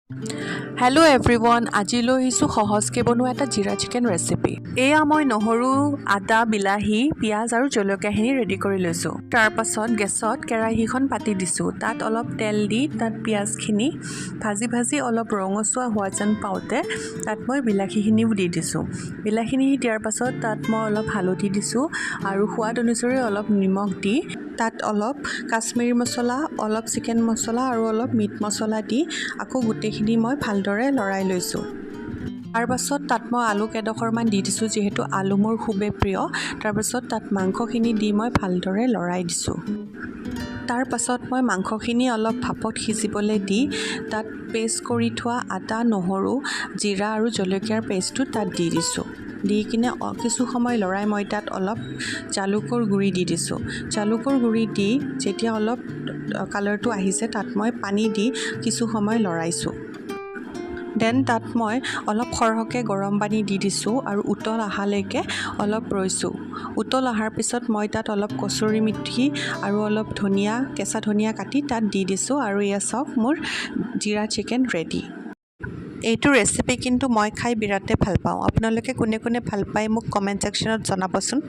Hello' everyone, আজি লৈ আহিছোঁ সহজকৈ বনোৱা এটা জিৰা চিকেন ৰেচিপি। এয়া মই নহৰু, আদা, বিলাহী, পিঁয়াজ আৰু জলকীয়াখিনি ৰেডি কৰি লৈছোঁ। তাৰপাছত গেছত কেৰাহীখন পাতি দিছোঁ। তাত অলপ তেল দি তাত পিঁয়াজখিনি ভাজি অলপ ৰঙচুৱা হোৱা যেন পাওঁতে তাত মই বিলাহীখিনিও দি দিছোঁ। বিলাহীখিনি দিয়াৰ পাছত তাত মই অলপ হালধি দিছোঁ আৰু সোৱাদ অনুসৰি অলপ নিমখ দি তাত অলপ কাশ্মীৰী মছলা, অলপ চিকেন মছলা আৰু অলপ মিট মছলা দি আকৌ গোটেইখিনি মই ভালদৰে লৰাই লৈছোঁ। তাৰপাছত তাত মই আলু কেইডোখৰমান দি দিছোঁ, যিহেতু আলু মোৰ খুবেই প্ৰিয়। তাৰপাছত তাত মাংসখিনি দি মই ভালদৰে লৰাই দিছোঁ। তাৰপাছত মই মাংসখিনি অলপ ভাপত সিজিবলৈ দি তাত পেষ্ট কৰি থোৱা আদা, নহৰু, জিৰা আৰু জলকীয়াৰ পেষ্টটো তাত দি দিছোঁ। দি কিনে কিছু সময় লৰাই মই তাত অলপ জালুকৰ গুড়ি দি দিছোঁ। জালুকৰ গুড়ি দি যেতিয়া অলপ কালাৰটো আহিছে তাত মই পানী দি কিছু সময় লৰাইছোঁ। দেন তাত মই অলপ সৰহকৈ গৰম পানী দি দিছোঁ আৰু উতল অহালৈকে অলপ ৰৈছোঁ। উতল অহাৰ পিছত মই তাত অলপ কচুৰি মেথি আৰু অলপ ধনিয়া, কেঁচা ধনিয়া কাটি তাত দি দিছোঁ আৰু এয়া চাওক মোৰ জিৰা চিকেন ৰেডি। এইটো ৰেচিপি কিন্তু মই খাই বিৰাটেই ভাল পাওঁ। আপোনালোকে কোনে কোনে ভাল পায় মোক কমেণ্ট ছেকশ্যনত জনাবচোন।